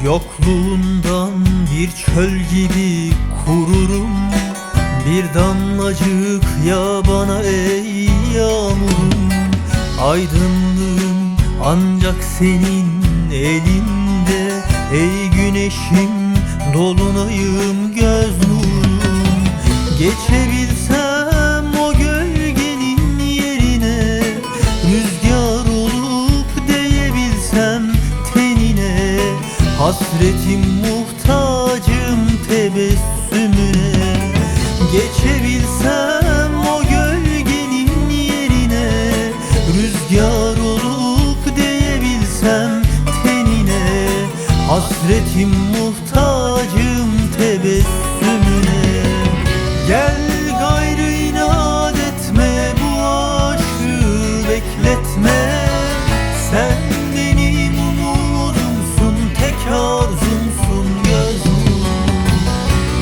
Yokluğundan bir çöl gibi kururum. Bir damlacık yağ ey yağmurum. Aydınlığım ancak senin elinde. Ey güneşim, dolunayım, göz nurum. Geçebilsem o gölgenin yerine, rüzgar olup değebilsem tenine. Hasretim, muhtacım tebessümüne. Geçebilsem o gölgenin yerine, rüzgar olup değebilsem tenine. Hasretim, muhtacım tebessümüne. Gel gayrı inat etme, bu aşkı bekletme. Sen benim umudumsun, tek arzumsun, göz nurum.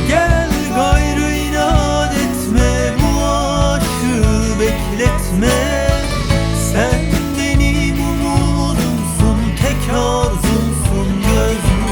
Gel gayrı inat etme, bu aşkı bekletme. Sen benim umudumsun, tek arzumsun, göz nurum.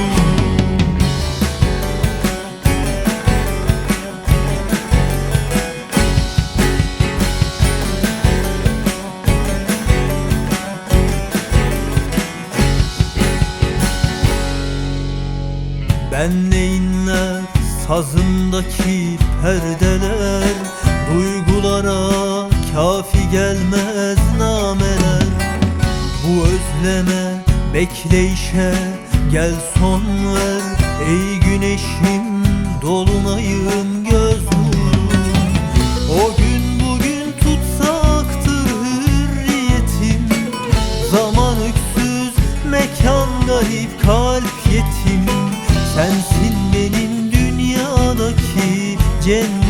Ben ne inler sazımdaki perdeler, duygulara kafi gelmez nameler. Bu özleme, bekleyişe gel son ver. Ey güneşim, dolunayım, göz nurum. O gün bugün tutsaktır hürriyetim. Zaman öksüz, mekan garip, kalp yetim. Sensin benim dünyadaki cennet.